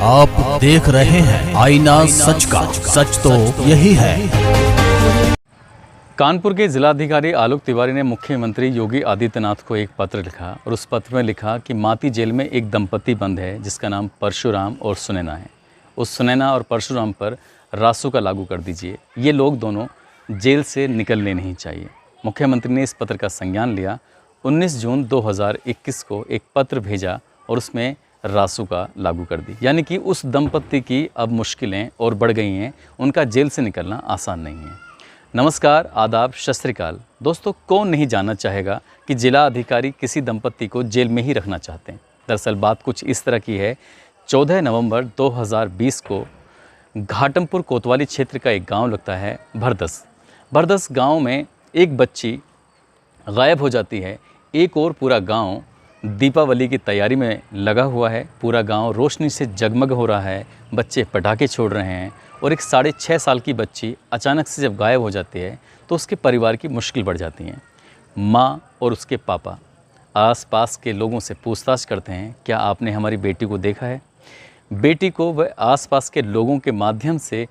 आप देख रहे हैं आईना सच का, सच तो यही है। कानपुर के जिलाधिकारी आलोक तिवारी ने मुख्यमंत्री योगी आदित्यनाथ को एक पत्र लिखा और उस पत्र में लिखा कि माती जेल में एक दंपति बंद है जिसका नाम परशुराम और सुनैना है। उस सुनैना और परशुराम पर रासुका लागू कर दीजिए। ये लोग दोनों जेल से निकलने नहीं चाहिए। मुख्यमंत्री ने इस पत्र का संज्ञान लिया। 19 जून 2021 को एक पत्र भेजा और उसमें रासुका लागू कर दी, यानी कि उस दंपति की अब मुश्किलें और बढ़ गई हैं। उनका जेल से निकलना आसान नहीं है। नमस्कार, आदाब, सत श्री अकाल। दोस्तों, कौन नहीं जानना चाहेगा कि जिला अधिकारी किसी दंपति को जेल में ही रखना चाहते हैं। दरअसल बात कुछ इस तरह की है। 14 नवंबर 2020 को घाटमपुर कोतवाली क्षेत्र का एक गांव लगता है भरदस गांव में एक बच्ची गायब हो जाती है। एक और पूरा गांव दीपावली की तैयारी में लगा हुआ है। पूरा गांव रोशनी से जगमग हो रहा है। बच्चे पटाखे छोड़ रहे हैं और एक 6.5 साल की बच्ची अचानक से जब गायब हो जाती है तो उसके परिवार की मुश्किल बढ़ जाती है। माँ और उसके पापा आसपास के लोगों से पूछताछ करते हैं, क्या आपने हमारी बेटी को देखा है? बेटी को वह आसपास के लोगों के माध्यम से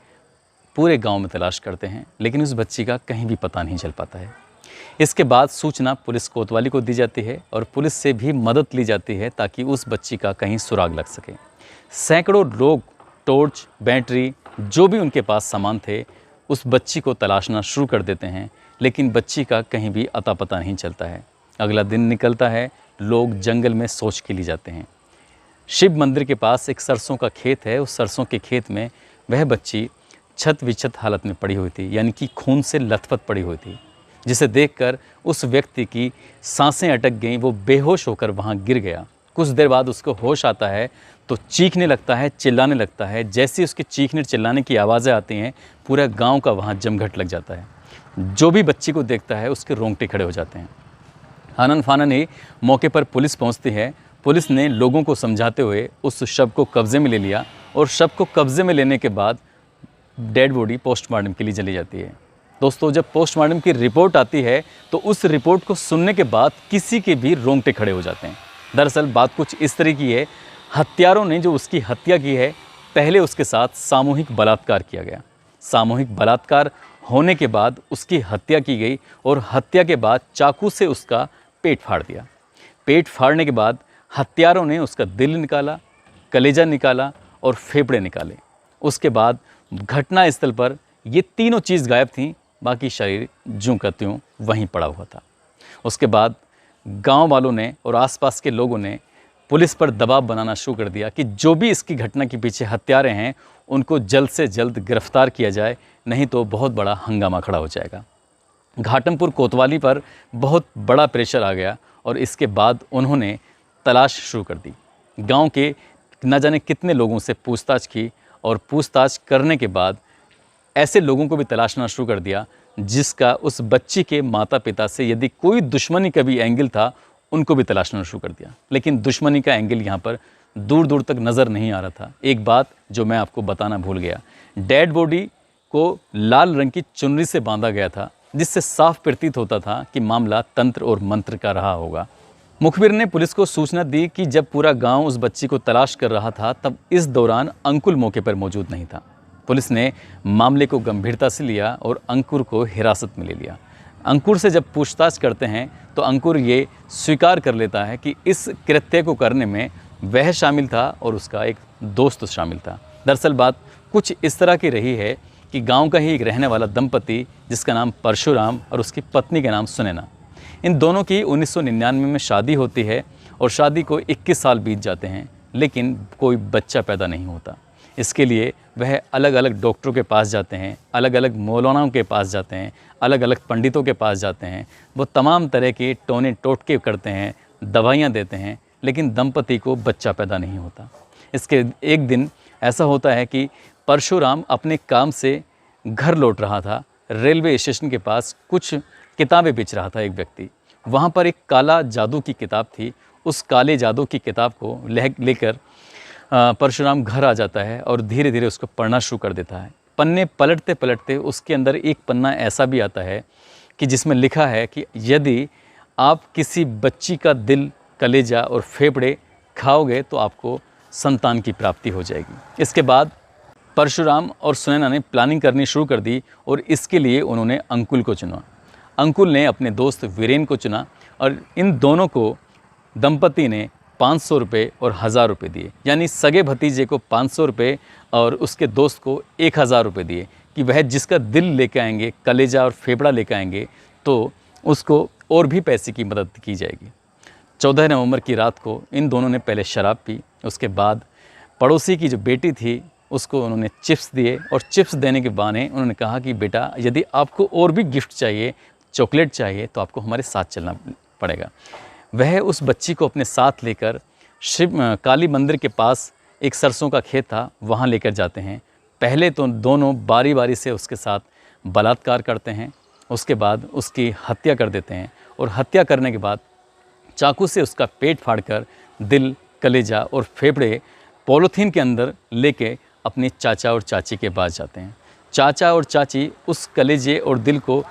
पूरे गांव में तलाश करते हैं, लेकिन उस बच्ची का कहीं भी पता नहीं चल पाता है। इसके बाद सूचना पुलिस कोतवाली को दी जाती है और पुलिस से भी मदद ली जाती है ताकि उस बच्ची का कहीं सुराग लग सके। सैकड़ों लोग टॉर्च, बैटरी, जो भी उनके पास सामान थे, उस बच्ची को तलाशना शुरू कर देते हैं, लेकिन बच्ची का कहीं भी अता पता नहीं चलता है। अगला दिन निकलता है। लोग जंगल में सोच के लिए जाते हैं। शिव मंदिर के पास एक सरसों का खेत है। उस सरसों के खेत में वह बच्ची छत विछत हालत में पड़ी हुई थी, यानी कि खून से लथपथ पड़ी हुई थी, जिसे देखकर उस व्यक्ति की सांसें अटक गईं। वो बेहोश होकर वहाँ गिर गया। कुछ देर बाद उसको होश आता है तो चीखने लगता है, चिल्लाने लगता है। जैसे उसके चीखने चिल्लाने की आवाज़ें आती हैं, पूरा गांव का वहाँ जमघट लग जाता है। जो भी बच्ची को देखता है उसके रोंगटे खड़े हो जाते हैं। आनन फानन ही मौके पर पुलिस पहुँचती है। पुलिस ने लोगों को समझाते हुए उस शव को कब्ज़े में ले लिया और शव को कब्ज़े में लेने के बाद डेड बॉडी पोस्टमार्टम के लिए चली जाती है। दोस्तों, जब पोस्टमार्टम की रिपोर्ट आती है तो उस रिपोर्ट को सुनने के बाद किसी के भी रोंगटे खड़े हो जाते हैं। दरअसल बात कुछ इस तरह की है। हत्यारों ने जो उसकी हत्या की है, पहले उसके साथ सामूहिक बलात्कार किया गया। सामूहिक बलात्कार होने के बाद उसकी हत्या की गई और हत्या के बाद चाकू से उसका पेट फाड़ दिया। पेट फाड़ने के बाद हत्यारों ने उसका दिल निकाला, कलेजा निकाला और फेफड़े निकाले। उसके बाद घटनास्थल पर ये तीनों चीज़ गायब थीं, बाकी शरीर ज्यों का त्यों वहीं पड़ा हुआ था। उसके बाद गांव वालों ने और आसपास के लोगों ने पुलिस पर दबाव बनाना शुरू कर दिया कि जो भी इसकी घटना के पीछे हत्यारे हैं उनको जल्द से जल्द गिरफ्तार किया जाए, नहीं तो बहुत बड़ा हंगामा खड़ा हो जाएगा। घाटमपुर कोतवाली पर बहुत बड़ा प्रेशर आ गया और इसके बाद उन्होंने तलाश शुरू कर दी। गाँव के न जाने कितने लोगों से पूछताछ की और पूछताछ करने के बाद ऐसे लोगों को भी तलाशना शुरू कर दिया जिसका उस बच्ची के माता पिता से यदि कोई दुश्मनी का भी एंगल था, उनको भी तलाशना शुरू कर दिया। लेकिन दुश्मनी का एंगल यहाँ पर दूर दूर तक नज़र नहीं आ रहा था। एक बात जो मैं आपको बताना भूल गया, डेड बॉडी को लाल रंग की चुनरी से बांधा गया था, जिससे साफ प्रतीत होता था कि मामला तंत्र और मंत्र का रहा होगा। मुखबिर ने पुलिस को सूचना दी कि जब पूरा गाँव उस बच्ची को तलाश कर रहा था, तब इस दौरान अंकुल मौके पर मौजूद नहीं था। पुलिस ने मामले को गंभीरता से लिया और अंकुर को हिरासत में ले लिया। अंकुर से जब पूछताछ करते हैं तो अंकुर ये स्वीकार कर लेता है कि इस कृत्य को करने में वह शामिल था और उसका एक दोस्त शामिल था। दरअसल बात कुछ इस तरह की रही है कि गांव का ही एक रहने वाला दंपति जिसका नाम परशुराम और उसकी पत्नी का नाम सुनैना, इन दोनों की 1999 में शादी होती है और शादी को 21 साल बीत जाते हैं, लेकिन कोई बच्चा पैदा नहीं होता। इसके लिए वह अलग अलग डॉक्टरों के पास जाते हैं, अलग अलग मौलानाओं के पास जाते हैं, अलग अलग पंडितों के पास जाते हैं। वो तमाम तरह के टोने टोटके करते हैं, दवाइयाँ देते हैं, लेकिन दंपति को बच्चा पैदा नहीं होता। इसके एक दिन ऐसा होता है कि परशुराम अपने काम से घर लौट रहा था। रेलवे स्टेशन के पास कुछ किताबें बेच रहा था एक व्यक्ति। वहाँ पर एक काला जादू की किताब थी। उस काले जादू की किताब को लेकर परशुराम घर आ जाता है और धीरे धीरे उसको पढ़ना शुरू कर देता है। पन्ने पलटते पलटते उसके अंदर एक पन्ना ऐसा भी आता है कि जिसमें लिखा है कि यदि आप किसी बच्ची का दिल, कलेजा और फेफड़े खाओगे तो आपको संतान की प्राप्ति हो जाएगी। इसके बाद परशुराम और सुनैना ने प्लानिंग करनी शुरू कर दी और इसके लिए उन्होंने अंकुल को चुना। अंकुल ने अपने दोस्त वीरेन को चुना और इन दोनों को दंपति ने 500 रुपये और 1000 रुपये दिए, यानी सगे भतीजे को 500 रुपये और उसके दोस्त को 1000 रुपये दिए कि वह जिसका दिल लेकर आएंगे, कलेजा और फेफड़ा लेकर आएंगे तो उसको और भी पैसे की मदद की जाएगी। 14 नवंबर की रात को इन दोनों ने पहले शराब पी, उसके बाद पड़ोसी की जो बेटी थी उसको उन्होंने चिप्स दिए और चिप्स देने के बहाने उन्होंने कहा कि बेटा यदि आपको और भी गिफ्ट चाहिए, चॉकलेट चाहिए तो आपको हमारे साथ चलना पड़ेगा। वह उस बच्ची को अपने साथ लेकर शिव काली मंदिर के पास एक सरसों का खेत था, वहाँ लेकर जाते हैं। पहले तो दोनों बारी बारी से उसके साथ बलात्कार करते हैं, उसके बाद उसकी हत्या कर देते हैं और हत्या करने के बाद चाकू से उसका पेट फाड़कर दिल, कलेजा और फेफड़े पॉलीथीन के अंदर लेके अपने चाचा और चाची के पास जाते हैं। चाचा और चाची उस कलेजे और दिल को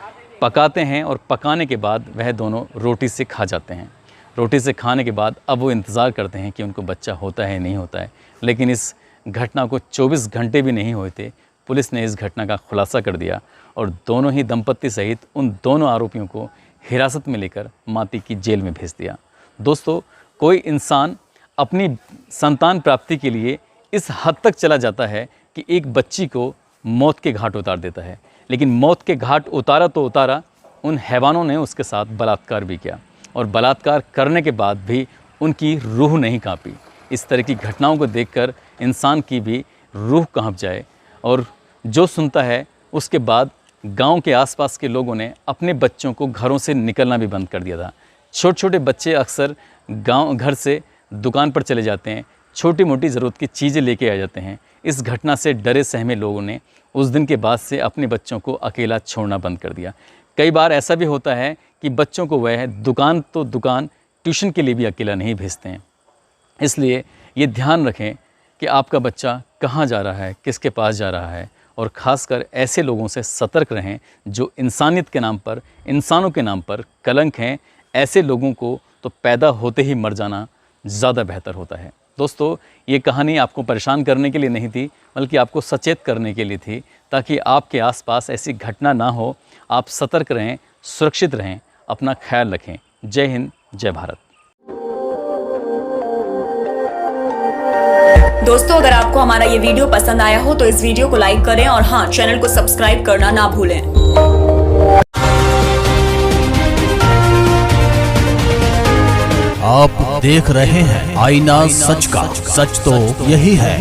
पकाते हैं और पकाने के बाद वह दोनों रोटी से खा जाते हैं। रोटी से खाने के बाद अब वो इंतज़ार करते हैं कि उनको बच्चा होता है नहीं होता है, लेकिन इस घटना को 24 घंटे भी नहीं हुए थे, पुलिस ने इस घटना का खुलासा कर दिया और दोनों ही दंपत्ति सहित उन दोनों आरोपियों को हिरासत में लेकर माती की जेल में भेज दिया। दोस्तों, कोई इंसान अपनी संतान प्राप्ति के लिए इस हद तक चला जाता है कि एक बच्ची को मौत के घाट उतार देता है, लेकिन मौत के घाट उतारा तो उतारा, उन हैवानों ने उसके साथ बलात्कार भी किया और बलात्कार करने के बाद भी उनकी रूह नहीं कांपी। इस तरह की घटनाओं को देखकर इंसान की भी रूह कांप जाए और जो सुनता है उसके बाद गांव के आसपास के लोगों ने अपने बच्चों को घरों से निकलना भी बंद कर दिया था। छोटे छोटे बच्चे अक्सर घर से दुकान पर चले जाते हैं, छोटी मोटी ज़रूरत की चीज़ें लेके आ जाते हैं। इस घटना से डरे सहमे लोगों ने उस दिन के बाद से अपने बच्चों को अकेला छोड़ना बंद कर दिया। कई बार ऐसा भी होता है कि बच्चों को वह दुकान तो दुकान, ट्यूशन के लिए भी अकेला नहीं भेजते हैं। इसलिए ये ध्यान रखें कि आपका बच्चा कहाँ जा रहा है, किसके पास जा रहा है और ख़ासकर ऐसे लोगों से सतर्क रहें जो इंसानियत के नाम पर, इंसानों के नाम पर कलंक हैं। ऐसे लोगों को तो पैदा होते ही मर जाना ज़्यादा बेहतर होता है। दोस्तों, ये कहानी आपको परेशान करने के लिए नहीं थी, बल्कि आपको सचेत करने के लिए थी, ताकि आपके आसपास ऐसी घटना ना हो। आप सतर्क रहें, सुरक्षित रहें, अपना ख्याल रखें। जय हिंद, जय भारत। दोस्तों, अगर आपको हमारा ये वीडियो पसंद आया हो तो इस वीडियो को लाइक करें और हाँ, चैनल को सब्सक्राइब करना ना भूलें। आप देख रहे हैं आईना सच का, सच तो यही है।